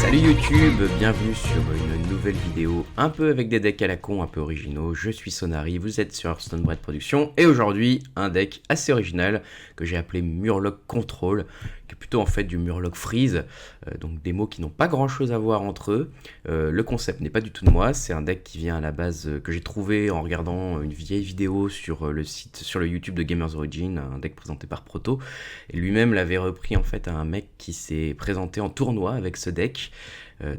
Salut YouTube, bienvenue sur une nouvelle vidéo un peu avec des decks à la con, un peu originaux. Je suis Sonari, vous êtes sur Hearthstone Bread Productions et aujourd'hui un deck assez original que j'ai appelé Murloc Control, qui est plutôt en fait du Murloc Freeze, donc des mots qui n'ont pas grand chose à voir entre eux. Le concept n'est pas du tout de moi, c'est un deck qui vient à la base que j'ai trouvé en regardant une vieille vidéo sur le site, sur le YouTube de Gamers Origin, un deck présenté par Proto, et lui-même l'avait repris en fait à un mec qui s'est présenté en tournoi avec ce deck.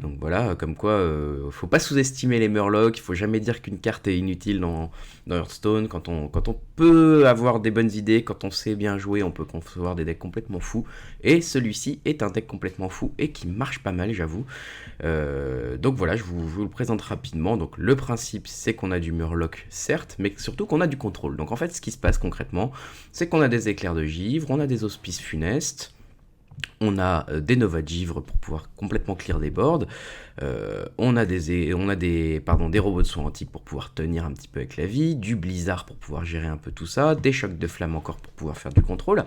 Donc voilà, comme quoi, faut pas sous-estimer les Murlocs, il faut jamais dire qu'une carte est inutile dans Hearthstone. Quand on peut avoir des bonnes idées, quand on sait bien jouer, on peut concevoir des decks complètement fous. Et celui-ci est un deck complètement fou et qui marche pas mal, j'avoue. Donc voilà, je vous le présente rapidement. Donc le principe, c'est qu'on a du Murloc, certes, mais surtout qu'on a du contrôle. Donc en fait, ce qui se passe concrètement, c'est qu'on a des éclairs de givre, on a des auspices funestes, on a des Nova de Givre pour pouvoir complètement clear des boards, on a des robots de soins antiques pour pouvoir tenir un petit peu avec la vie, du blizzard pour pouvoir gérer un peu tout ça, des chocs de flamme encore pour pouvoir faire du contrôle.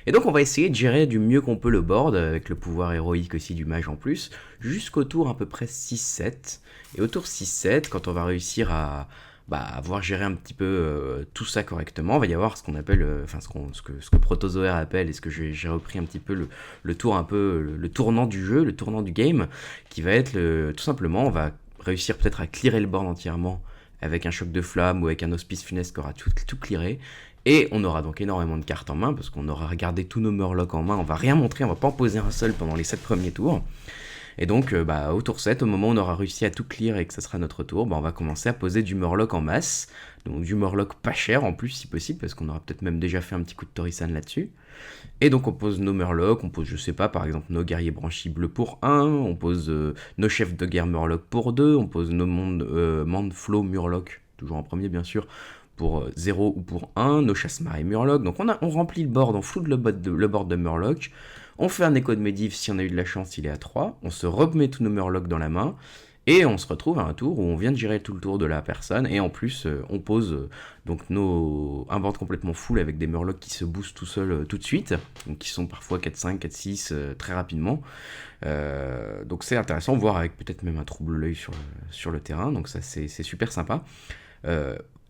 Et donc on va essayer de gérer du mieux qu'on peut le board, avec le pouvoir héroïque aussi du mage en plus, jusqu'au tour à peu près 6-7. Et au tour 6-7, quand on va réussir à avoir géré un petit peu tout ça correctement, il va y avoir ce qu'on appelle, ce que Protozoaire appelle, et ce que j'ai repris un petit peu le tour un peu, le tournant du jeu, le tournant du game, qui va être tout simplement, on va réussir peut-être à clearer le board entièrement avec un choc de flamme ou avec un hospice funeste qui aura tout clearé. Et on aura donc énormément de cartes en main, parce qu'on aura regardé tous nos Murlocs en main, on va rien montrer, on va pas en poser un seul pendant les 7 premiers tours. Et donc, au tour 7, au moment où on aura réussi à tout clear et que ça sera notre tour, on va commencer à poser du Murloc en masse. Donc du Murloc pas cher en plus si possible, parce qu'on aura peut-être même déjà fait un petit coup de Torisan là-dessus. Et donc on pose nos Murlocs, on pose, je sais pas, par exemple nos guerriers branchis bleus pour 1, on pose nos chefs de guerre Murloc pour 2, on pose nos Mandflow Murloc, toujours en premier bien sûr, pour 0 ou pour 1, nos chasse-marées Murloc. Donc on remplit le board, on floute le board de Murloc. On fait un écho de Medivh, si on a eu de la chance, il est à 3. On se remet tous nos Murlocs dans la main. Et on se retrouve à un tour où on vient de gérer tout le tour de la personne. Et en plus, on pose donc un board complètement full avec des Murlocs qui se boostent tout seuls tout de suite. Donc qui sont parfois 4-5, 4-6 très rapidement. Donc c'est intéressant, voire avec peut-être même un trouble l'œil sur le terrain. Donc ça c'est super sympa.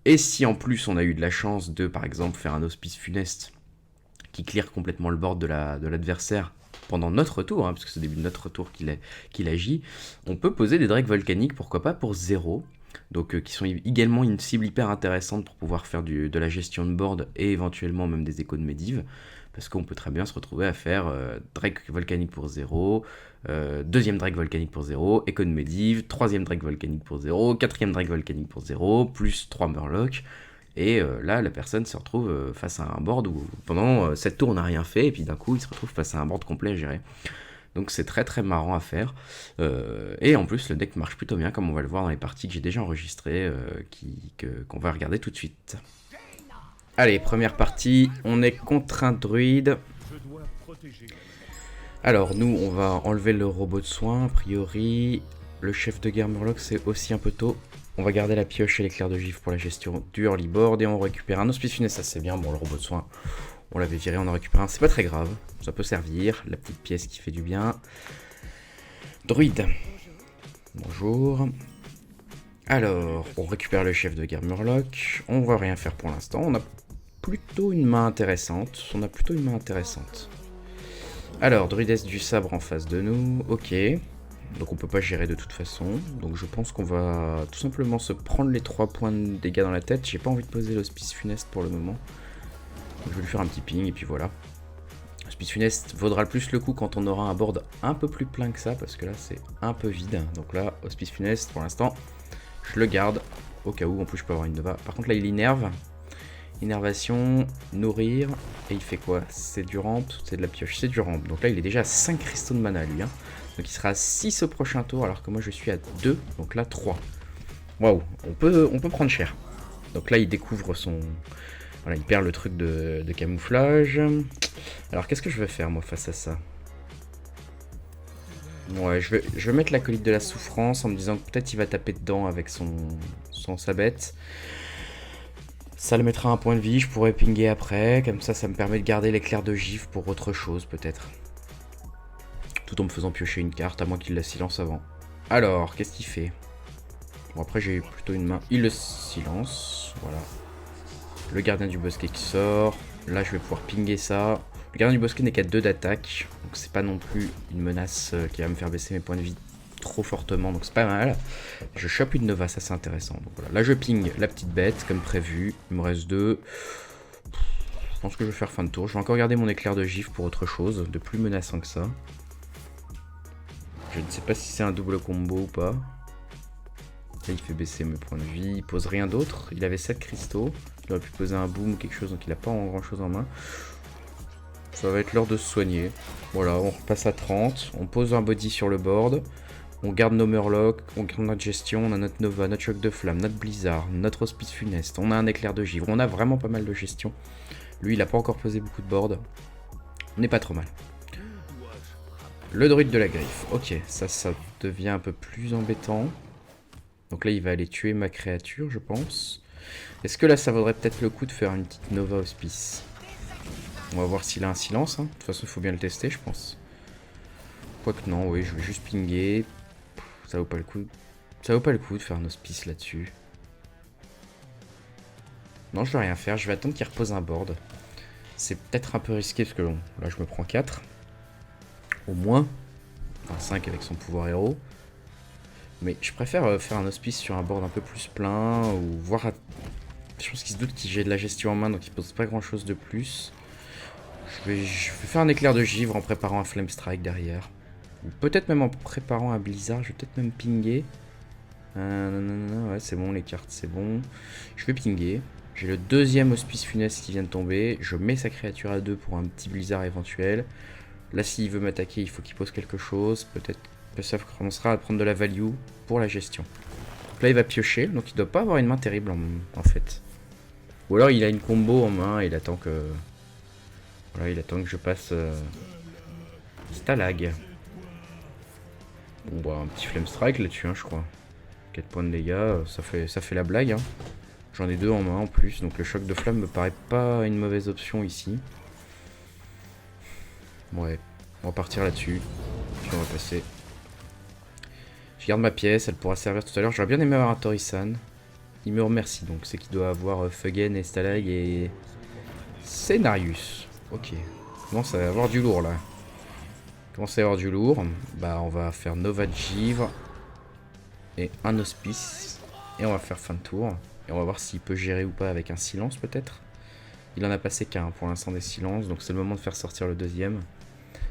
Et si en plus on a eu de la chance de, par exemple, faire un hospice funeste qui clear complètement le board de l'adversaire pendant notre tour, parce que c'est au début de notre tour qu'il agit, on peut poser des drakes volcaniques, pourquoi pas, pour 0, donc qui sont également une cible hyper intéressante pour pouvoir faire de la gestion de board et éventuellement même des échos de Medivh, parce qu'on peut très bien se retrouver à faire drake volcanique pour 0, deuxième drake volcanique pour 0, écho de Medivh, troisième drake volcanique pour 0, quatrième drake volcanique pour 0, plus 3 Murlocs. Et là, la personne se retrouve face à un board où pendant 7 tours on n'a rien fait, et puis d'un coup il se retrouve face à un board complet à gérer. Donc c'est très très marrant à faire. Et en plus le deck marche plutôt bien, comme on va le voir dans les parties que j'ai déjà enregistrées, qu'on va regarder tout de suite. Allez, première partie, on est contre un druide. Alors nous on va enlever le robot de soins, a priori. Le chef de guerre Murloc c'est aussi un peu tôt. On va garder la pioche et l'éclair de givre pour la gestion du early board et on récupère un hospice funeste, ça c'est bien. Bon, le robot de soin, on l'avait viré, on en récupère un, c'est pas très grave, ça peut servir, la petite pièce qui fait du bien. Druide, bonjour. Alors, on récupère le chef de guerre Murloc, on va rien faire pour l'instant, on a plutôt une main intéressante, Alors, druidesse du sabre en face de nous, ok. Donc on peut pas gérer de toute façon, donc je pense qu'on va tout simplement se prendre les 3 points de dégâts dans la tête. J'ai pas envie de poser l'hospice funeste pour le moment, donc je vais lui faire un petit ping et puis voilà. L'hospice funeste vaudra le plus le coup quand on aura un board un peu plus plein que ça, parce que là c'est un peu vide. Donc là, hospice funeste pour l'instant, je le garde au cas où. En plus je peux avoir une Nova. Par contre là il innerve, innervation, nourrir, et il fait quoi? C'est du ramp, c'est de la pioche, c'est du ramp. Donc là il est déjà à 5 cristaux de mana lui, hein. Donc il sera à 6 au prochain tour, alors que moi je suis à 2, donc là 3. Waouh, on peut prendre cher. Donc là il découvre son... Voilà, il perd le truc de camouflage. Alors qu'est-ce que je vais faire moi face à ça? Ouais, je vais mettre l'acolyte de la souffrance en me disant que peut-être il va taper dedans avec sa bête. Ça le mettra un point de vie, je pourrais pinguer après, comme ça me permet de garder l'éclair de gif pour autre chose peut-être. Tout en me faisant piocher une carte, à moins qu'il la silence avant. Alors, qu'est-ce qu'il fait? Bon, après, j'ai plutôt une main. Il le silence. Voilà. Le gardien du bosquet qui sort. Là, je vais pouvoir pinguer ça. Le gardien du bosquet n'est qu'à 2 d'attaque. Donc, c'est pas non plus une menace qui va me faire baisser mes points de vie trop fortement. Donc, c'est pas mal. Je chope une Nova, ça c'est intéressant. Donc, voilà. Là, je ping la petite bête, comme prévu. Il me reste 2. Je pense que je vais faire fin de tour. Je vais encore garder mon éclair de gifle pour autre chose, de plus menaçant que ça. Je ne sais pas si c'est un double combo ou pas. Là, il fait baisser mes points de vie. Il pose rien d'autre. Il avait 7 cristaux. Il aurait pu poser un boom ou quelque chose, donc il n'a pas grand chose en main. Ça va être l'heure de se soigner. Voilà, on repasse à 30. On pose un body sur le board. On garde nos murlocs, on garde notre gestion, on a notre Nova, notre choc de flamme, notre blizzard, notre hospice funeste, on a un éclair de givre, on a vraiment pas mal de gestion. Lui, il a pas encore posé beaucoup de board. On n'est pas trop mal. Le druide de la griffe. Ok, ça devient un peu plus embêtant. Donc là, il va aller tuer ma créature, je pense. Est-ce que là, ça vaudrait peut-être le coup de faire une petite Nova hospice? On va voir s'il a un silence. Hein. De toute façon, il faut bien le tester, je pense. Quoique non, oui, je vais juste pinguer. Ça vaut pas le coup. Ça vaut pas le coup de faire un hospice là-dessus. Non, je vais rien faire. Je vais attendre qu'il repose un board. C'est peut-être un peu risqué parce que bon, là, je me prends 4. Au moins. Enfin, 5 avec son pouvoir héros. Mais je préfère faire un hospice sur un board un peu plus plein. Ou voir... Je pense qu'il se doute que j'ai de la gestion en main, donc il pose pas grand-chose de plus. Je vais faire un éclair de givre en préparant un Flame Strike derrière. Ou peut-être même en préparant un blizzard, je vais peut-être même pinguer. Non, ouais, c'est bon, les cartes, c'est bon. Je vais pinguer. J'ai le deuxième hospice funeste qui vient de tomber. Je mets sa créature à 2 pour un petit blizzard éventuel. Là, s'il veut m'attaquer, il faut qu'il pose quelque chose. Peut-être que ça commencera à prendre de la value pour la gestion. Donc là, il va piocher, donc il doit pas avoir une main terrible en fait. Ou alors, il a une combo en main et il attend que... Voilà, il attend que je passe... Stalag. Bon bah un petit Flame Strike là-dessus, hein, je crois. 4 points de dégâts, ça fait la blague. Hein. J'en ai 2 en main en plus, donc le choc de flamme me paraît pas une mauvaise option ici. Ouais, on va partir là-dessus. Puis on va passer. Je garde ma pièce, elle pourra servir tout à l'heure. J'aurais bien aimé avoir un Torisan. Il me remercie, donc c'est qu'il doit avoir Fuggen et Stalag et... Cenarius. Ok. Commence à avoir du lourd là. Commence à avoir du lourd. Bah on va faire Nova de Givre. Et un hospice. Et on va faire fin de tour. Et on va voir s'il peut gérer ou pas avec un silence peut-être. Il en a passé qu'un pour l'instant des silences. Donc c'est le moment de faire sortir le deuxième.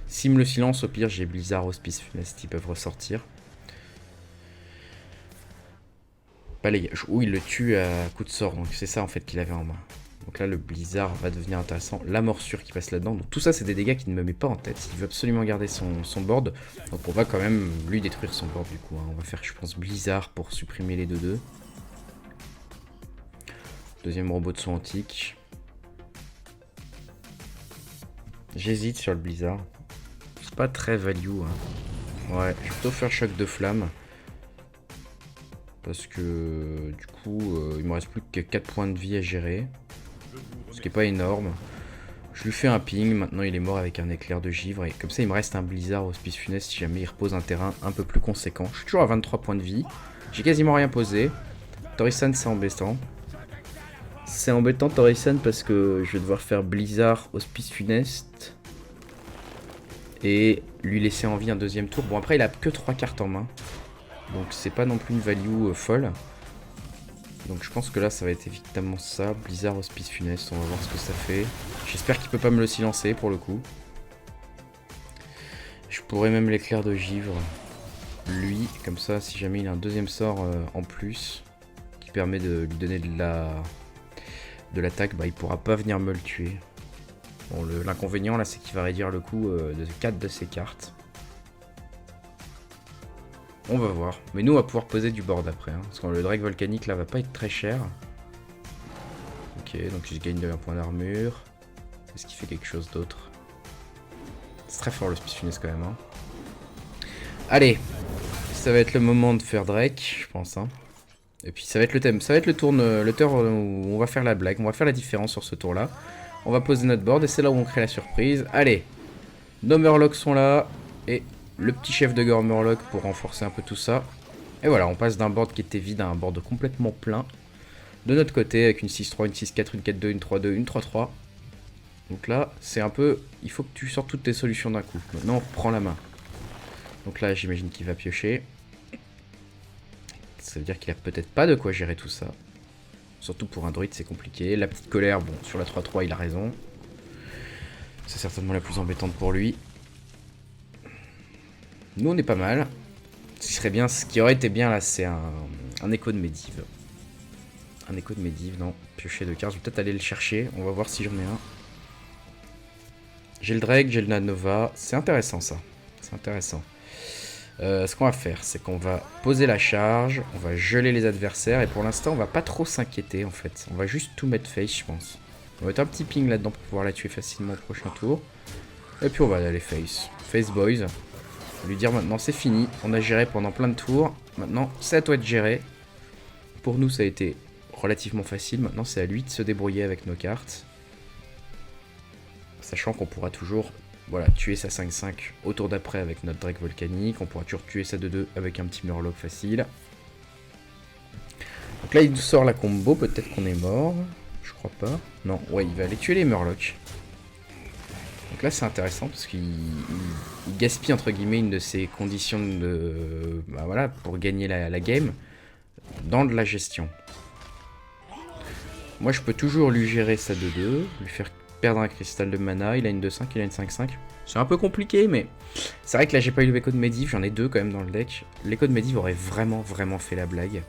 S'il me le silence, au pire j'ai Blizzard, Hospice, Funeste. Ils peuvent ressortir. Balayage. Ou il le tue à coup de sort. Donc c'est ça en fait qu'il avait en main. Donc là, le blizzard va devenir intéressant. La morsure qui passe là-dedans. Donc tout ça, c'est des dégâts qu'il ne me met pas en tête. Il veut absolument garder son board. Donc on va quand même lui détruire son board du coup. Hein. On va faire, je pense, blizzard pour supprimer les 2-2. Deuxième robot de son antique. J'hésite sur le blizzard. C'est pas très value. Hein. Ouais, je vais plutôt faire choc de flamme. Parce que du coup, il me reste plus que 4 points de vie à gérer. Ce qui est pas énorme. Je lui fais un ping, maintenant il est mort avec un éclair de givre. Et comme ça il me reste un blizzard hospice funeste si jamais il repose un terrain un peu plus conséquent. Je suis toujours à 23 points de vie. J'ai quasiment rien posé. Torisan c'est embêtant. C'est embêtant Torisan parce que je vais devoir faire blizzard hospice funeste. Et lui laisser en vie un deuxième tour. Bon après il a que 3 cartes en main. Donc c'est pas non plus une value folle. Donc je pense que là ça va être évidemment ça. Blizzard, Hospice Funeste, on va voir ce que ça fait. J'espère qu'il peut pas me le silencer pour le coup. Je pourrais même l'éclair de givre. Lui, comme ça si jamais il a un deuxième sort en plus. Qui permet de lui donner de l'attaque, bah il pourra pas venir me le tuer. Bon l'inconvénient là c'est qu'il va réduire le coût de 4 de ses cartes. On va voir. Mais nous, on va pouvoir poser du board après. Hein, parce que le Drake volcanique, là, va pas être très cher. Ok, donc je gagne un point d'armure. Est-ce qu'il fait quelque chose d'autre? C'est très fort le Spice Funeste quand même. Hein. Allez, ça va être le moment de faire Drake, je pense. Hein. Et puis ça va être le thème. Ça va être le tour où on va faire la blague. On va faire la différence sur ce tour-là. On va poser notre board et c'est là où on crée la surprise. Allez, nos Murlocs sont là. Et le petit chef de guerre Murloc pour renforcer un peu tout ça. Et voilà, on passe d'un board qui était vide à un board complètement plein. De notre côté, avec une 6-3, une 6-4, une 4-2, une 3-2, une 3-3. Donc là, c'est un peu... Il faut que tu sortes toutes tes solutions d'un coup. Maintenant, on reprend la main. Donc là, j'imagine qu'il va piocher. Ça veut dire qu'il a peut-être pas de quoi gérer tout ça. Surtout pour un druide, c'est compliqué. La petite colère, bon, sur la 3-3, il a raison. C'est certainement la plus embêtante pour lui. Nous, on est pas mal. Ce qui aurait été bien, là, c'est un écho de Medivh. Un écho de Medivh, non. Piocher de cartes, je vais peut-être aller le chercher. On va voir si j'en ai un. J'ai le Drake, j'ai le Nanova. C'est intéressant, ça. C'est intéressant. Ce qu'on va faire, c'est qu'on va poser la charge, on va geler les adversaires, et pour l'instant, on va pas trop s'inquiéter, en fait. On va juste tout mettre face, je pense. On va mettre un petit ping là-dedans pour pouvoir la tuer facilement au prochain tour. Et puis on va aller face. Face boys. On va lui dire maintenant, c'est fini. On a géré pendant plein de tours. Maintenant, c'est à toi de gérer. Pour nous, ça a été relativement facile. Maintenant, c'est à lui de se débrouiller avec nos cartes. Sachant qu'on pourra toujours... Voilà, tuer sa 5-5 au tour d'après avec notre Drake volcanique. On pourra toujours tuer sa 2-2 avec un petit Murloc facile. Donc là, il nous sort la combo. Peut-être qu'on est mort. Je crois pas. Non, ouais, il va aller tuer les Murlocs. Donc là, c'est intéressant parce qu'il gaspille, entre guillemets, une de ses conditions de... Bah voilà, pour gagner la game dans de la gestion. Moi, je peux toujours lui gérer sa 2-2, lui faire... perdre un cristal de mana, il a une 2-5, il a une 5-5. C'est un peu compliqué, mais c'est vrai que là j'ai pas eu l'écho de Medivh, j'en ai deux quand même dans le deck. L'écho de Medivh aurait vraiment fait la blague.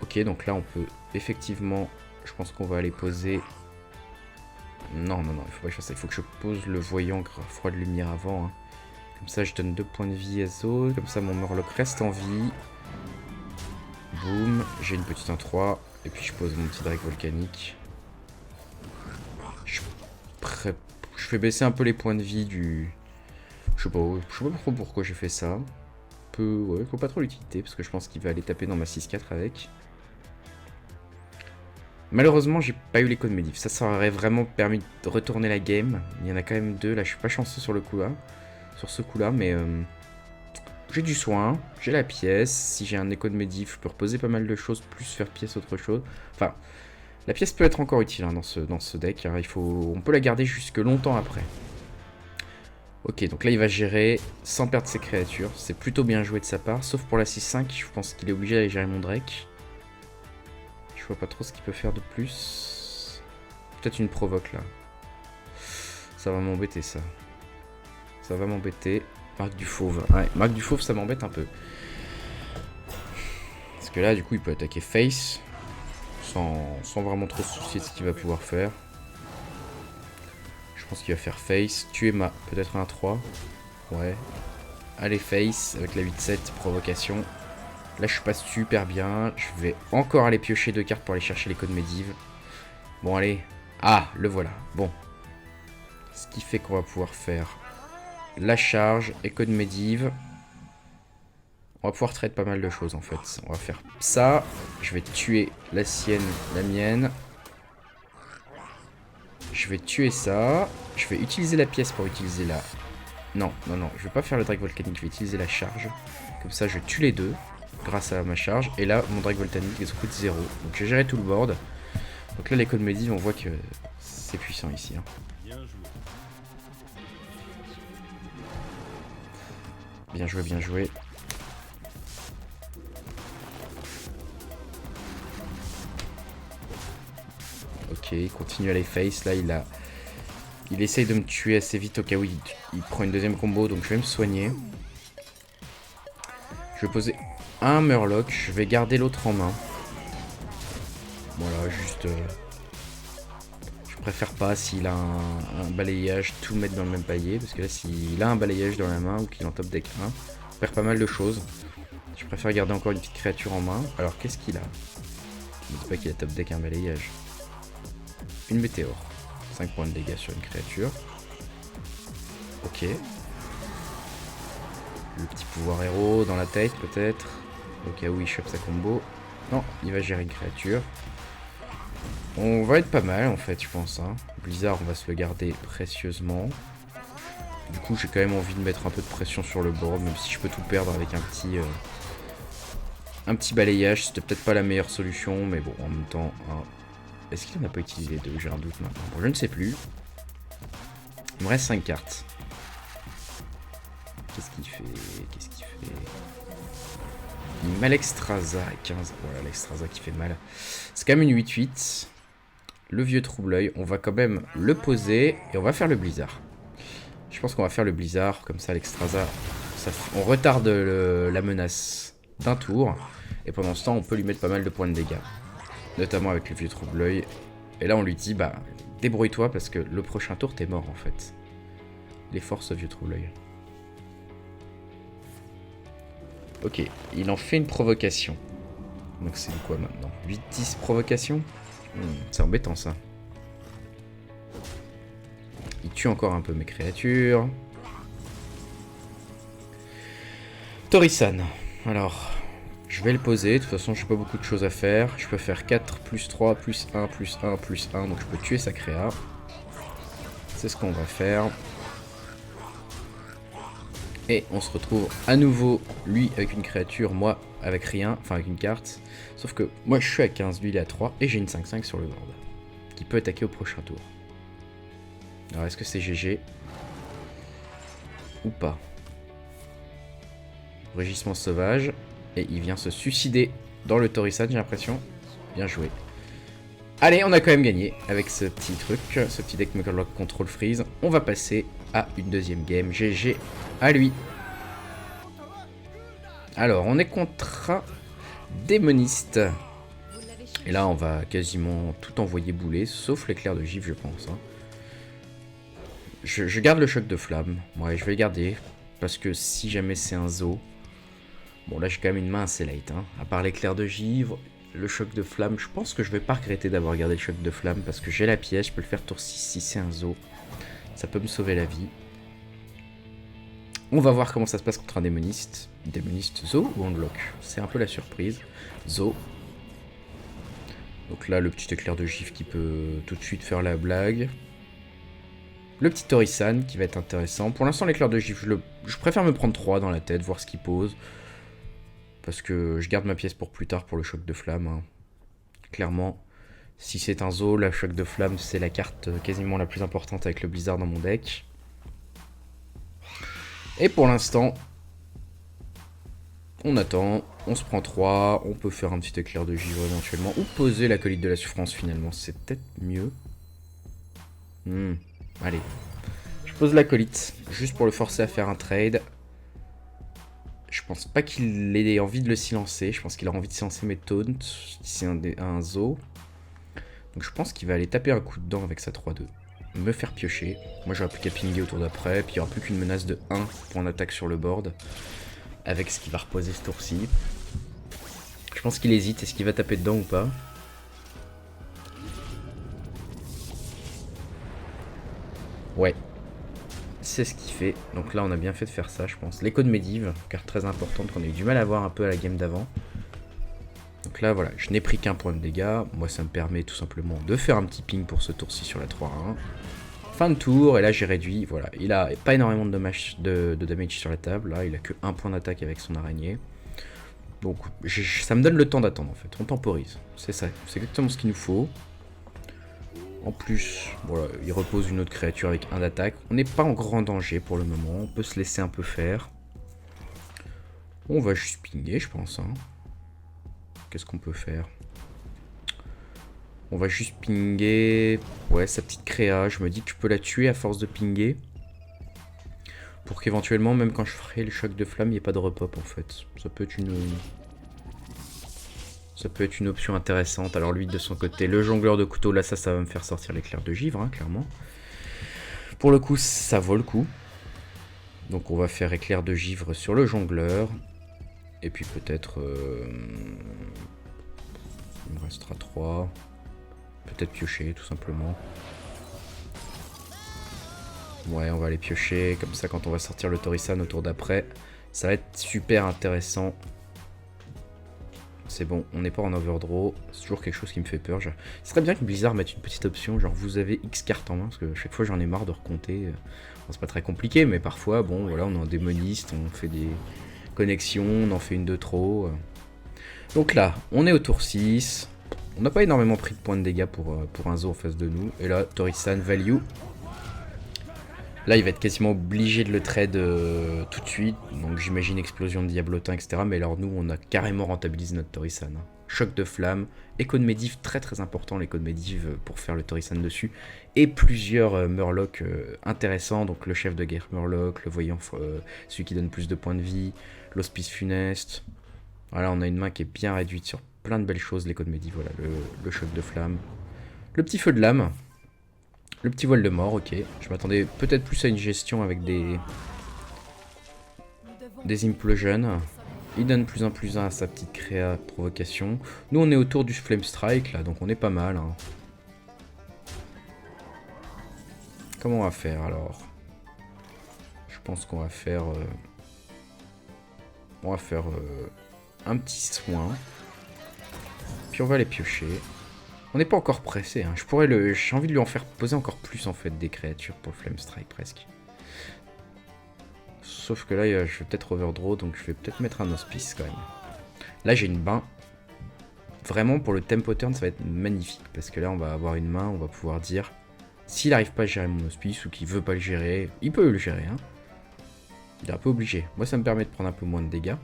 Ok, donc là on peut effectivement, je pense qu'on va aller poser... Non, il faut pas que je fasse ça, il faut que je pose le voyant froid de lumière avant. Hein. Comme ça je donne 2 points de vie à Zo, comme ça mon Murloc reste en vie. Boum, j'ai une petite 1-3, et puis je pose mon petit Drake volcanique. Je fais baisser un peu les points de vie du... Je sais pas trop pourquoi j'ai fait ça. Ouais, faut pas trop l'utilité, parce que je pense qu'il va aller taper dans ma 6-4 avec. Malheureusement, j'ai pas eu l'écho de Medivh. Ça aurait vraiment permis de retourner la game. Il y en a quand même 2, là je suis pas chanceux sur le coup là. Sur ce coup là, mais... J'ai du soin, j'ai la pièce. Si j'ai un écho de Medivh, je peux reposer pas mal de choses, plus faire pièce autre chose. Enfin... La pièce peut être encore utile hein, dans ce deck, hein. On peut la garder jusque longtemps après. Ok, donc là il va gérer sans perdre ses créatures. C'est plutôt bien joué de sa part, sauf pour la 6-5, je pense qu'il est obligé d'aller gérer mon Drake. Je vois pas trop ce qu'il peut faire de plus. Peut-être une provoque là. Ça va m'embêter ça. Ça va m'embêter. Marque du fauve. Ouais, marque du fauve ça m'embête un peu. Parce que là du coup il peut attaquer face. Sans vraiment trop se soucier de ce qu'il va pouvoir faire. Je pense qu'il va faire face. Tuer ma... Peut-être un 3. Ouais. Allez face avec la 8-7. Provocation. Là je suis pas super bien. Je vais encore aller piocher 2 cartes pour aller chercher les codes Medivh. Bon allez. Ah le voilà. Bon. Ce qui fait qu'on va pouvoir faire la charge et code Medivh. On va pouvoir traiter pas mal de choses en fait. On va faire ça. Je vais tuer la sienne, la mienne. Je vais tuer ça. Je vais utiliser la pièce pour utiliser la... Non. Je vais pas faire le Drake volcanique. Je vais utiliser la charge. Comme ça, je tue les deux grâce à ma charge. Et là, mon Drake volcanique est coûte 0. Donc j'ai géré tout le board. Donc là, les codes Medivh, on voit que c'est puissant ici. Hein. Bien joué, bien joué. Ok, il continue à les face. Là, il essaye de me tuer assez vite au cas où il prend une deuxième combo. Donc, je vais me soigner. Je vais poser un Murloc. Je vais garder l'autre en main. Voilà, juste... je préfère pas, s'il a un balayage, tout mettre dans le même palier. Parce que là, s'il a un balayage dans la main ou qu'il en top deck 1, on perd pas mal de choses. Je préfère garder encore une petite créature en main. Alors, qu'est-ce qu'il a? Je ne dis pas qu'il a top deck un balayage. Une météore. 5 points de dégâts sur une créature. Ok. Le petit pouvoir héros dans la tête peut-être. Au cas où il chope sa combo. Non, il va gérer une créature. On va être pas mal en fait je pense. Hein. Blizzard on va se le garder précieusement. Du coup, j'ai quand même envie de mettre un peu de pression sur le board, même si je peux tout perdre avec un petit balayage. C'était peut-être pas la meilleure solution, mais bon, en même temps... Hein, est-ce qu'il en a pas utilisé 2? J'ai un doute maintenant. Bon, je ne sais plus. Il me reste 5 cartes. Qu'est-ce qu'il fait? Il met l'Exstrasa à 15. Voilà, l'Exstrasa qui fait mal. C'est quand même une 8-8. Le vieux trouble-œil. On va quand même le poser et on va faire le blizzard. Je pense qu'on va faire le blizzard. Comme ça, l'Exstrasa, on retarde la menace d'un tour. Et pendant ce temps, on peut lui mettre pas mal de points de dégâts. Notamment avec le vieux trouble-œil. Et là, on lui dit, bah, débrouille-toi parce que le prochain tour, t'es mort en fait. Les forces, vieux trouble-œil. Ok, il en fait une provocation. Donc c'est quoi maintenant? 8-10 provocation? C'est embêtant ça. Il tue encore un peu mes créatures. Torisan. Alors, je vais le poser. De toute façon, j'ai pas beaucoup de choses à faire. Je peux faire 4, plus 3, plus 1, plus 1, plus 1. Donc je peux tuer sa créa. C'est ce qu'on va faire. Et on se retrouve à nouveau, lui avec une créature, moi avec rien, enfin avec une carte. Sauf que moi je suis à 15, lui il est à 3, et j'ai une 5-5 sur le board. Qui peut attaquer au prochain tour. Alors est-ce que c'est GG? Ou pas? Régissement sauvage. Et il vient se suicider dans le Torisan, j'ai l'impression. Bien joué. Allez, on a quand même gagné avec ce petit truc, ce petit deck Murloc Control Freeze. On va passer à une deuxième game. GG à lui. Alors, on est contre un démoniste. Et là, on va quasiment tout envoyer bouler, sauf l'éclair de gifle, je pense. Hein. Je garde le choc de flamme. Ouais, je vais le garder. Parce que si jamais c'est un zoo... Bon, là, j'ai quand même une main assez light. Hein. À part l'éclair de givre, le choc de flamme, je pense que je vais pas regretter d'avoir gardé le choc de flamme. Parce que j'ai la pièce, je peux le faire tour 6 si c'est un zoo. Ça peut me sauver la vie. On va voir comment ça se passe contre un démoniste. Démoniste zoo ou unlock? C'est un peu la surprise. Zoo. Donc là, le petit éclair de gifle qui peut tout de suite faire la blague. Le petit Torisan qui va être intéressant. Pour l'instant, l'éclair de gifle, je préfère me prendre 3 dans la tête, voir ce qu'il pose. Parce que je garde ma pièce pour plus tard pour le choc de flamme. Hein. Clairement, si c'est un zoo, la choc de flamme, c'est la carte quasiment la plus importante avec le blizzard dans mon deck. Et pour l'instant, on attend, on se prend 3, on peut faire un petit éclair de givre éventuellement, ou poser l'acolyte de la souffrance finalement, c'est peut-être mieux. Allez, je pose l'acolyte, juste pour le forcer à faire un trade. Je pense pas qu'il ait envie de le silencer, je pense qu'il a envie de silencer mes taunts, si c'est un zoo. Donc je pense qu'il va aller taper un coup dedans avec sa 3-2. Me faire piocher. Moi j'aurais plus qu'à pinguer au tour d'après, puis il n'y aura plus qu'une menace de 1 pour en attaque sur le board. Avec ce qui va reposer ce tour-ci. Je pense qu'il hésite, est-ce qu'il va taper dedans ou pas? Ouais. C'est ce qu'il fait. Donc là on a bien fait de faire ça je pense. L'écho de Medivh, carte très importante qu'on a eu du mal à voir un peu à la game d'avant. Donc là voilà, je n'ai pris qu'un point de dégâts. Moi ça me permet tout simplement de faire un petit ping pour ce tour-ci sur la 3-1. Fin de tour, et là j'ai réduit, voilà, il a pas énormément de damage sur la table, là il a que 1 point d'attaque avec son araignée. Donc ça me donne le temps d'attendre en fait, on temporise, c'est ça, c'est exactement ce qu'il nous faut. En plus, voilà, il repose une autre créature avec 1 d'attaque, on n'est pas en grand danger pour le moment, on peut se laisser un peu faire. On va juste pinguer je pense, hein. Qu'est-ce qu'on peut faire ? On va juste pinguer. Ouais, sa petite créa. Je me dis que je peux la tuer à force de pinguer. Pour qu'éventuellement, même quand je ferai le choc de flamme, il n'y ait pas de repop en fait. Ça peut être une option intéressante. Alors lui de son côté, le jongleur de couteau, là ça va me faire sortir l'éclair de givre, hein, clairement. Pour le coup, ça vaut le coup. Donc on va faire éclair de givre sur le jongleur. Et puis peut-être... il me restera 3. Peut-être piocher, tout simplement. Ouais, on va aller piocher. Comme ça, quand on va sortir le Torisan au tour d'après, ça va être super intéressant. c'est bon, on n'est pas en overdraw, c'est toujours quelque chose qui me fait peur. Ce serait bien que Blizzard mette une petite option, genre vous avez X cartes en main, parce que chaque fois j'en ai marre de recompter. C'est pas très compliqué, mais parfois, bon, voilà, on est en démoniste, on fait des connexions, on en fait une de trop. Donc là, on est au tour 6, on n'a pas énormément pris de points de dégâts pour un zoo en face de nous, et là, Torisan value. Là, il va être quasiment obligé de le trade tout de suite. Donc j'imagine explosion de diablotin, etc. Mais alors nous, on a carrément rentabilisé notre Torisan. Hein. Choc de flamme, écho de Medivh, très très important l'écho de Medivh pour faire le Torisan dessus. Et plusieurs Murlocs intéressants. Donc le chef de guerre Murloc, le voyant, celui qui donne plus de points de vie, l'hospice funeste. Voilà, on a une main qui est bien réduite sur plein de belles choses. L'écho de Medivh, voilà, le choc de flamme. Le petit feu de lame. Le petit voile de mort, ok. Je m'attendais peut-être plus à une gestion avec des implosions. Il donne plus 1/+1 à sa petite créa provocation. Nous on est autour du Flame Strike là, donc on est pas mal. Hein. Comment on va faire alors? Je pense qu'on va faire... un petit soin. Puis on va les piocher. On n'est pas encore pressé, hein. J'ai envie de lui en faire poser encore plus en fait des créatures pour le Flame Strike presque. Sauf que là je vais peut-être overdraw, donc je vais peut-être mettre un hospice quand même. Là j'ai une main. Vraiment pour le tempo turn ça va être magnifique. Parce que là on va avoir une main, on va pouvoir dire s'il n'arrive pas à gérer mon hospice ou qu'il veut pas le gérer, il peut le gérer. Hein. Il est un peu obligé. Moi ça me permet de prendre un peu moins de dégâts.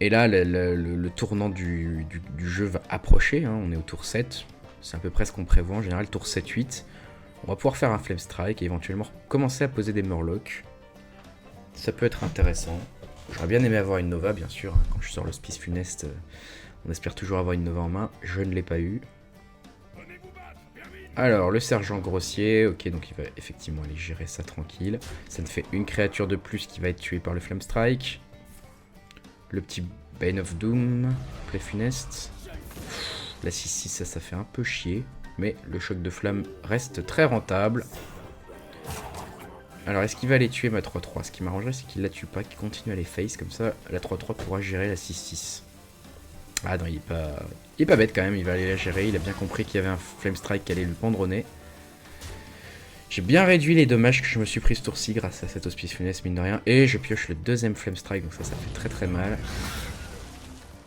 Et là, le tournant du jeu va approcher, hein. On est au tour 7, c'est à peu près ce qu'on prévoit, en général tour 7-8. On va pouvoir faire un Flame Strike et éventuellement commencer à poser des Murlocs. Ça peut être intéressant. J'aurais bien aimé avoir une Nova, bien sûr, hein. Quand je sors l'hospice funeste, on espère toujours avoir une Nova en main, je ne l'ai pas eu. Alors, le sergent grossier, ok, donc il va effectivement aller gérer ça tranquille. Ça me fait une créature de plus qui va être tuée par le Flame Strike. Le petit Bane of Doom, Play funeste. La 6-6, ça fait un peu chier. Mais le choc de flamme reste très rentable. Alors, est-ce qu'il va les tuer ma 3-3? Ce qui m'arrangerait, c'est qu'il la tue pas, qu'il continue à les face. Comme ça, la 3-3 pourra gérer la 6-6. Ah non, il est pas bête quand même. Il va aller la gérer. Il a bien compris qu'il y avait un Flame Strike qui allait lui pendre au nez. J'ai bien réduit les dommages que je me suis pris ce tour-ci grâce à cet hospice funeste, mine de rien. Et je pioche le deuxième Flame Strike, donc ça fait très très mal.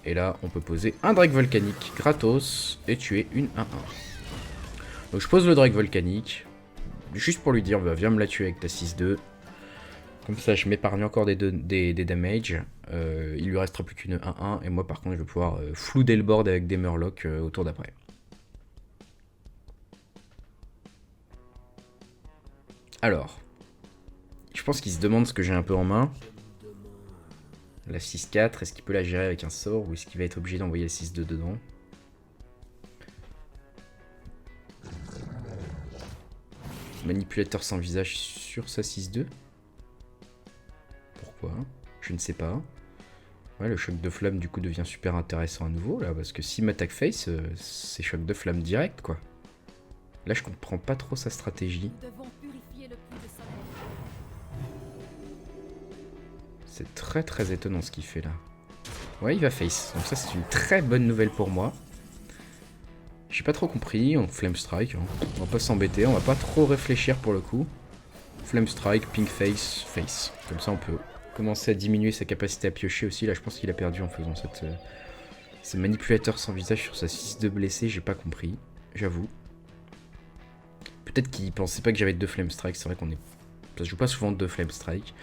Et là, on peut poser un Drake volcanique gratos et tuer une 1-1. Donc je pose le Drake volcanique, juste pour lui dire, bah, viens me la tuer avec ta 6-2. Comme ça, je m'épargne encore des damages. Il lui restera plus qu'une 1-1. Et moi, par contre, je vais pouvoir flouder le board avec des Murlocs au tour d'après. Alors, je pense qu'il se demande ce que j'ai un peu en main. La 6-4, est-ce qu'il peut la gérer avec un sort ou est-ce qu'il va être obligé d'envoyer le 6-2 dedans? Manipulateur sans visage sur sa 6-2. Pourquoi? Je ne sais pas. Ouais, le choc de flamme du coup devient super intéressant à nouveau là, parce que s'il m'attaque face, c'est choc de flamme direct quoi. Là je comprends pas trop sa stratégie. C'est très très étonnant ce qu'il fait là. Ouais, il va face. Donc ça c'est une très bonne nouvelle pour moi. J'ai pas trop compris. On Flame Strike. Hein. On va pas s'embêter. On va pas trop réfléchir pour le coup. Flame Strike, Pink Face, Face. Comme ça on peut commencer à diminuer sa capacité à piocher aussi. Là je pense qu'il a perdu en faisant ce manipulateur sans visage sur sa 6-2 blessée. J'ai pas compris. J'avoue. Peut-être qu'il pensait pas que j'avais 2 Flame Strike. C'est vrai qu'on est... Ça se joue pas souvent de 2 Flame Strike.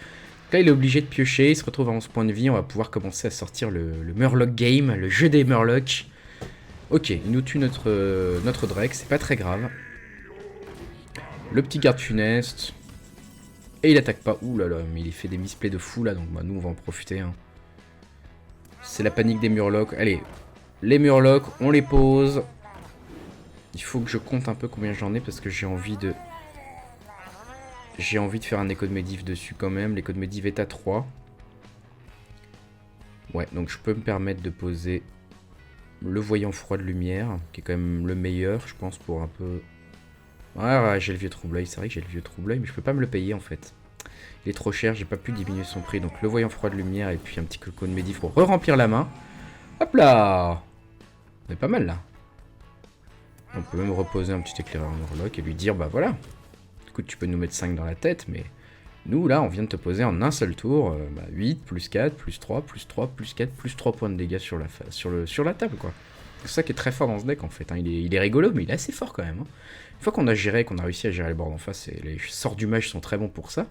Là, il est obligé de piocher, il se retrouve à 11 points de vie, on va pouvoir commencer à sortir le Murloc Game, le jeu des Murlocs. Ok, il nous tue notre Drake, c'est pas très grave. Le petit garde funeste. Et il attaque pas. Ouh là là, mais il fait des misplays de fou là, donc bah, nous on va en profiter. Hein. C'est la panique des Murlocs. Allez, les Murlocs, on les pose. Il faut que je compte un peu combien j'en ai parce que j'ai envie de... J'ai envie de faire un écho de Medivh dessus quand même. L'écho de Medivh est à 3. Ouais, donc je peux me permettre de poser le voyant froid de lumière, qui est quand même le meilleur, je pense, pour un peu... Ouais, j'ai le vieux trouble-œil. C'est vrai que j'ai le vieux trouble-œil, mais je peux pas me le payer en fait. Il est trop cher, j'ai pas pu diminuer son prix. Donc le voyant froid de lumière et puis un petit coco de Medivh pour re-remplir la main. Hop là! On est pas mal là. On peut même reposer un petit éclaireur Murloc et lui dire, bah voilà. Écoute, tu peux nous mettre 5 dans la tête, mais nous là, on vient de te poser en un seul tour 8, plus 4, plus 3, plus 3, plus 4, plus 3 points de dégâts sur la table, quoi. C'est ça qui est très fort dans ce deck en fait. Hein. Il est rigolo, mais il est assez fort quand même. Hein. Une fois qu'on a réussi à gérer le board en face, et les sorts du mage sont très bons pour ça.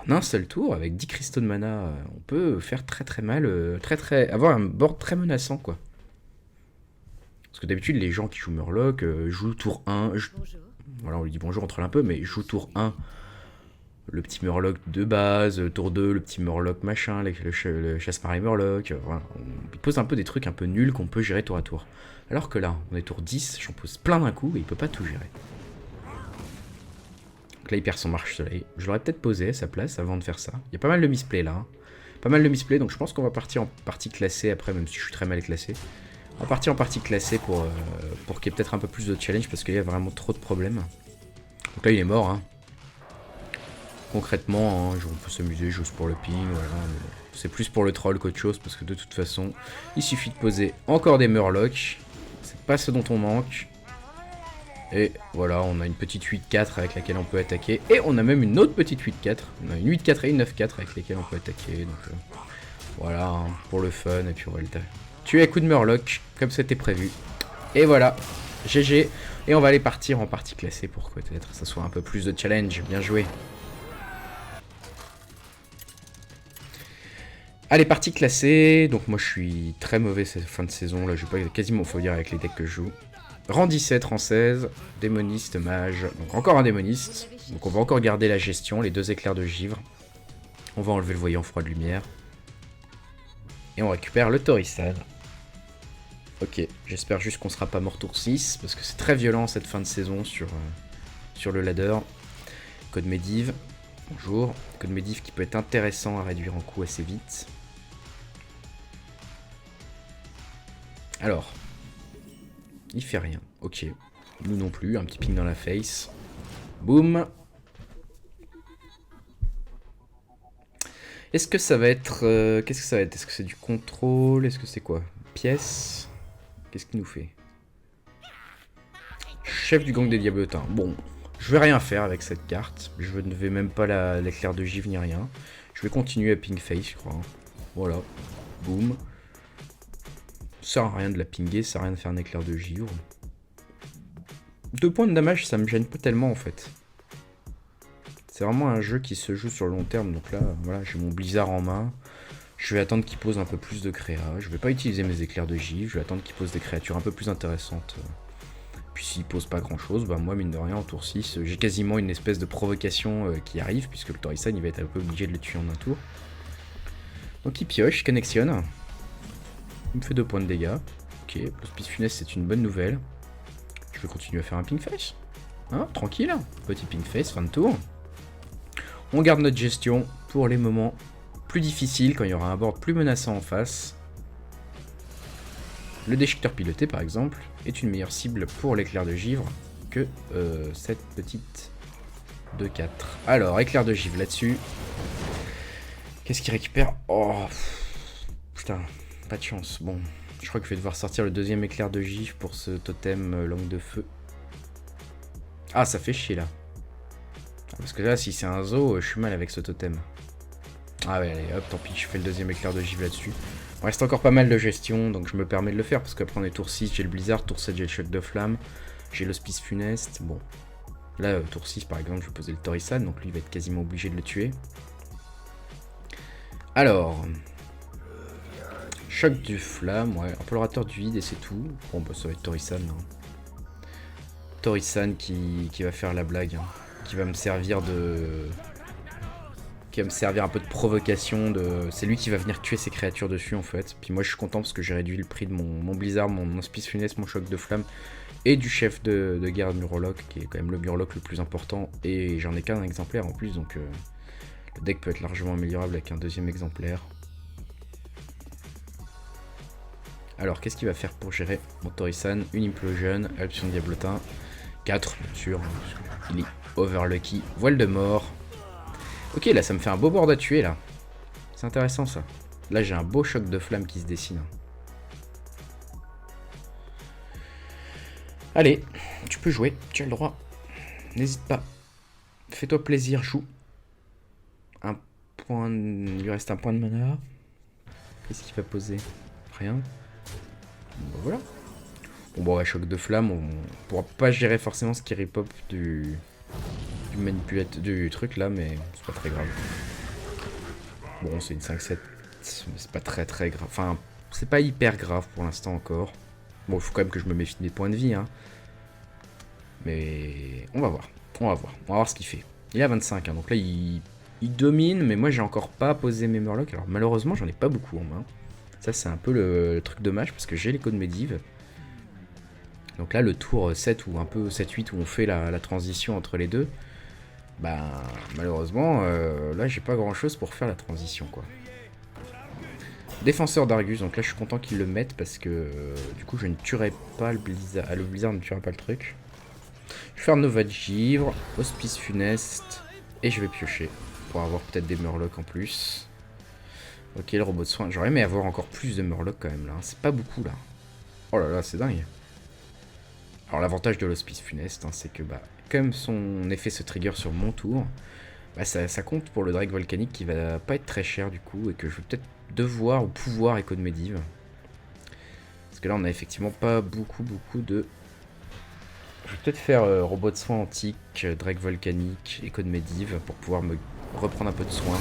En un seul tour, avec 10 cristaux de mana, on peut faire très mal, avoir un board très menaçant, quoi. Parce que d'habitude, les gens qui jouent Murloc jouent tour 1. Voilà, on lui dit bonjour, on troll un peu, mais jouent tour 1 le petit Murloc de base, tour 2 le petit Murloc machin, le chasse-marée Murloc. Voilà. Il pose un peu des trucs un peu nuls qu'on peut gérer tour à tour. Alors que là, on est tour 10, j'en pose plein d'un coup et il peut pas tout gérer. Donc là, il perd son marche-soleil. Je l'aurais peut-être posé à sa place avant de faire ça. Il y a pas mal de misplay là. Hein. Pas mal de misplay, donc je pense qu'on va partir en partie classée après, même si je suis très mal classé. On va partir en partie classée pour qu'il y ait peut-être un peu plus de challenge parce qu'il y a vraiment trop de problèmes. Donc là, il est mort. Hein. Concrètement, hein, on peut s'amuser juste pour le ping. Voilà, c'est plus pour le troll qu'autre chose parce que de toute façon, il suffit de poser encore des Murlocs. C'est pas ce dont on manque. Et voilà, on a une petite 8-4 avec laquelle on peut attaquer. Et on a même une autre petite 8-4. On a une 8-4 et une 9-4 avec lesquelles on peut attaquer. Donc voilà, hein, pour le fun. Et puis on va le tuer à coup de Murloc, comme c'était prévu. Et voilà, GG. Et on va aller partir en partie classée pour que peut-être ça soit un peu plus de challenge. Bien joué. Allez, partie classée. Donc moi je suis très mauvais cette fin de saison. Là je vais pas quasiment faut dire avec les decks que je joue. Rang 17, rang 16, démoniste, mage. Donc encore un démoniste. Donc on va encore garder la gestion, les 2 éclairs de givre. On va enlever le voyant froid de lumière. Et on récupère le Torisan. Ok, j'espère juste qu'on sera pas mort tour 6, parce que c'est très violent cette fin de saison sur le ladder. Code Medivh, bonjour. Code Medivh qui peut être intéressant à réduire en coût assez vite. Alors, il fait rien, ok. Nous non plus, un petit ping dans la face. Boum. Est-ce que ça va être... qu'est-ce que ça va être? Est-ce que c'est du contrôle? Est-ce que c'est quoi? Pièce? Qu'est-ce qu'il nous fait? Chef du gang des diablotins. Bon, je vais rien faire avec cette carte. Je ne vais même pas l'éclair de givre ni rien. Je vais continuer à ping face, je crois. Voilà. Boum. Ça sert à rien de la pinguer, ça sert à rien de faire un éclair de givre. 2 points de damage, ça me gêne pas tellement en fait. C'est vraiment un jeu qui se joue sur le long terme. Donc là, voilà, j'ai mon blizzard en main. Je vais attendre qu'il pose un peu plus de créa. Je vais pas utiliser mes éclairs de givre. Je vais attendre qu'il pose des créatures un peu plus intéressantes. Puis s'il pose pas grand chose, bah moi mine de rien en tour 6, j'ai quasiment une espèce de provocation qui arrive. Puisque le Torisan il va être un peu obligé de le tuer en un tour. Donc il pioche, il connectionne. Il me fait 2 points de dégâts. Ok, l'hospice funeste c'est une bonne nouvelle. Je vais continuer à faire un ping face. Hein, tranquille. Petit ping face, fin de tour. On garde notre gestion pour les moments plus difficiles, quand il y aura un board plus menaçant en face. Le déchiqueteur piloté, par exemple, est une meilleure cible pour l'éclair de givre que cette petite 2-4. Alors, éclair de givre là-dessus. Qu'est-ce qu'il récupère? Oh, putain, pas de chance. Bon, je crois que je vais devoir sortir le 2e éclair de givre pour ce totem langue de feu. Ah, ça fait chier, là. Parce que là, si c'est un zoo, je suis mal avec ce totem. Ah ouais, allez, hop, tant pis, je fais le 2e éclair de givre là-dessus. Il reste encore pas mal de gestion, donc je me permets de le faire, parce qu'après on est tour 6, j'ai le blizzard, tour 7, j'ai le choc de flamme, j'ai l'hospice funeste, bon. Là, tour 6, par exemple, je vais poser le Torisan, donc lui, il va être quasiment obligé de le tuer. Alors... Choc de flamme, ouais, implorateur du vide, et c'est tout. Bon, bah ça va être Torisan, hein. Torisan qui va faire la blague, hein. Qui va me servir de... Qui va me servir un peu de provocation. C'est lui qui va venir tuer ses créatures dessus en fait. Puis moi je suis content parce que j'ai réduit le prix de mon blizzard, mon hospice funeste, mon choc de flamme. Et du chef de guerre Murloc, qui est quand même le Murloc le plus important. Et j'en ai qu'un exemplaire en plus, donc le deck peut être largement améliorable avec un 2e exemplaire. Alors qu'est-ce qu'il va faire pour gérer mon Torisan? Une Implosion, Alption Diablotin. 4 bien sûr, hein, parce qu'il est overlucky. Voile de mort. Ok, là ça me fait un beau board à tuer là. C'est intéressant ça. Là j'ai un beau choc de flamme qui se dessine. Allez, tu peux jouer, tu as le droit. N'hésite pas. Fais-toi plaisir, joue. Un point... Il lui reste un point de mana. Qu'est-ce qu'il va poser? Rien. Bon, bah voilà. Bon, ouais, choc de flamme, on pourra pas gérer forcément ce qui rip-up du manipulateur, du truc là, mais c'est pas très grave. Bon, c'est une 5-7, mais c'est pas très grave. Enfin, c'est pas hyper grave pour l'instant encore. Bon, il faut quand même que je me méfie des points de vie, hein. Mais on va voir, on va voir ce qu'il fait. Il a 25, hein, donc là il domine, mais moi j'ai encore pas posé mes Murlocs. Alors malheureusement j'en ai pas beaucoup en main. Ça c'est un peu le truc dommage parce que j'ai les codes Medivh. Donc là le tour 7 ou un peu 7-8 où on fait la transition entre les deux. Bah malheureusement là j'ai pas grand chose pour faire la transition quoi. Défenseur d'Argus, donc là je suis content qu'ils le mettent parce que du coup je ne tuerai pas le blizzard. Le blizzard ne tuera pas le truc. Je vais faire Nova de Givre, Hospice Funeste, et je vais piocher pour avoir peut-être des Murlocs en plus. Ok, le robot de soin. J'aurais aimé avoir encore plus de Murlocs quand même là. C'est pas beaucoup là. Oh là là, c'est dingue. Alors l'avantage de l'Hospice Funeste, hein, c'est que bah, comme son effet se trigger sur mon tour, bah, ça compte pour le Drake Volcanique qui va pas être très cher du coup, et que je vais peut-être devoir ou pouvoir Écho de Medivh. Parce que là on a effectivement pas beaucoup de... Je vais peut-être faire robot de soin antique, Drake volcanique, Écho de Medivh pour pouvoir me reprendre un peu de soin.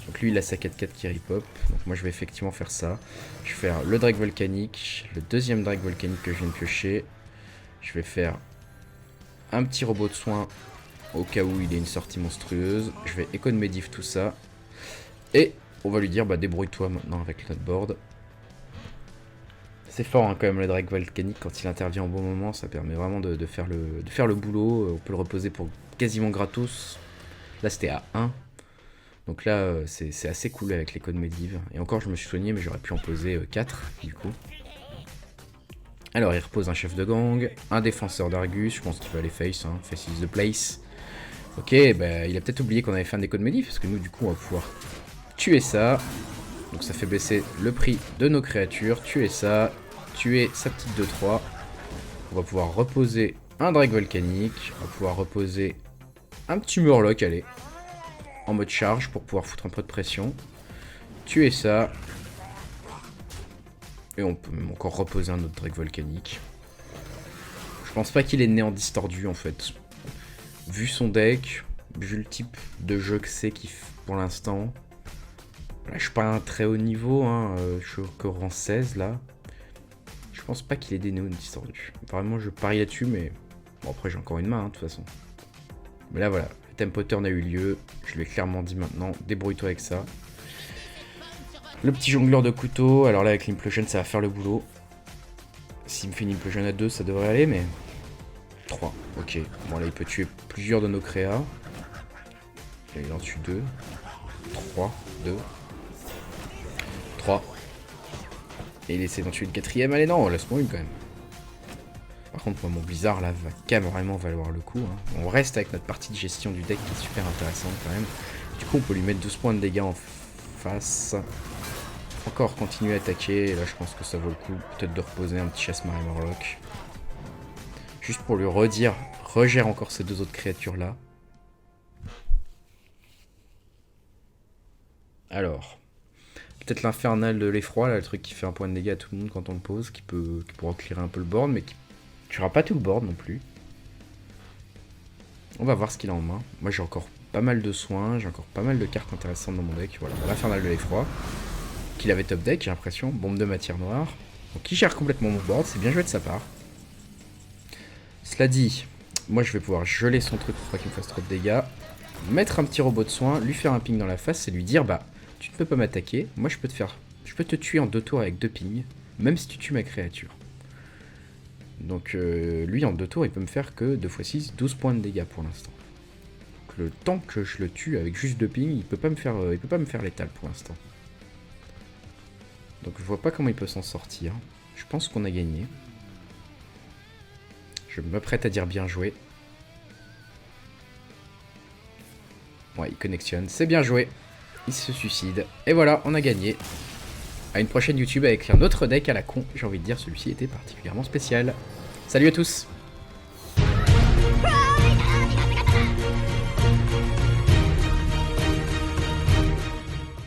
Donc lui il a sa 4-4 qui rip-up, donc moi je vais effectivement faire ça. Je vais faire le Drake volcanique, le deuxième Drake volcanique que je viens de piocher. Je vais faire un petit robot de soin au cas où il ait une sortie monstrueuse. Je vais Écho de Medivh tout ça. Et on va lui dire bah débrouille-toi maintenant avec notre board. C'est fort hein, quand même le Drake volcanique quand il intervient au bon moment, ça permet vraiment de faire le boulot, on peut le reposer pour quasiment gratos. Là c'était à 1, donc là c'est assez cool avec les codes Medivh. Et encore je me suis soigné mais j'aurais pu en poser 4 du coup. Alors il repose un chef de gang, un défenseur d'Argus, je pense qu'il va aller face, hein, face is the place. Ok, bah il a peut-être oublié qu'on avait fait un déco de Medivh, parce que nous du coup on va pouvoir tuer ça. Donc ça fait baisser le prix de nos créatures, tuer ça. Tuer sa petite 2-3. On va pouvoir reposer un Drake volcanique. On va pouvoir reposer un petit Murloc, allez. En mode charge pour pouvoir foutre un peu de pression. Tuer ça. Et on peut même encore reposer un autre Drake volcanique. Je pense pas qu'il est né en distordu en fait. Vu son deck, vu le type de jeu que c'est pour l'instant. Là je suis pas à un très haut niveau, hein. Je suis au rang 16 là. Je pense pas qu'il ait des néons distordus. Vraiment, je parie là-dessus, mais... Bon, après, j'ai encore une main, hein, de toute façon. Mais là, voilà. Le tempo turn a eu lieu. Je lui ai clairement dit maintenant, débrouille-toi avec ça. Le petit jongleur de couteau. Alors là, avec l'implosion, ça va faire le boulot. S'il me fait une implosion à 2, ça devrait aller, mais... 3, ok. Bon, là, il peut tuer plusieurs de nos créas. Là, il en tue 2. 3, 2. 3. Et il essaie d'en tuer une quatrième. Allez, non, laisse-moi une quand même. Par contre, moi, mon blizzard là va quand même vraiment valoir le coup. Hein. On reste avec notre partie de gestion du deck qui est super intéressante quand même. Du coup, on peut lui mettre 12 points de dégâts en face. Encore continuer à attaquer. Et là, je pense que ça vaut le coup. Peut-être de reposer un petit chasse-marée Murloc. Juste pour lui redire, regère encore ces deux autres créatures là. Alors. Peut-être l'infernal de l'effroi, là, le truc qui fait un point de dégâts à tout le monde quand on le pose, qui pourra clearer un peu le board, mais qui tuera pas tout le board non plus. On va voir ce qu'il a en main. Moi j'ai encore pas mal de soins, j'ai encore pas mal de cartes intéressantes dans mon deck. Voilà, l'infernal de l'effroi, qu'il avait top deck, j'ai l'impression. Bombe de matière noire. Donc qui gère complètement mon board, c'est bien joué de sa part. Cela dit, moi je vais pouvoir geler son truc pour pas qu'il me fasse trop de dégâts. Mettre un petit robot de soin, lui faire un ping dans la face et lui dire bah... Tu ne peux pas m'attaquer, moi je peux te tuer en 2 tours avec 2 pings, même si tu tues ma créature. Donc lui en 2 tours il peut me faire que 2 x 6, 12 points de dégâts pour l'instant. Donc le temps que je le tue avec juste 2 pings, il peut pas me faire létal pour l'instant. Donc je vois pas comment il peut s'en sortir. Je pense qu'on a gagné. Je me prête à dire bien joué. Ouais, il connectionne, c'est bien joué. Il se suicide. Et voilà, on a gagné. À une prochaine YouTube avec un autre deck à la con. J'ai envie de dire, celui-ci était particulièrement spécial. Salut à tous.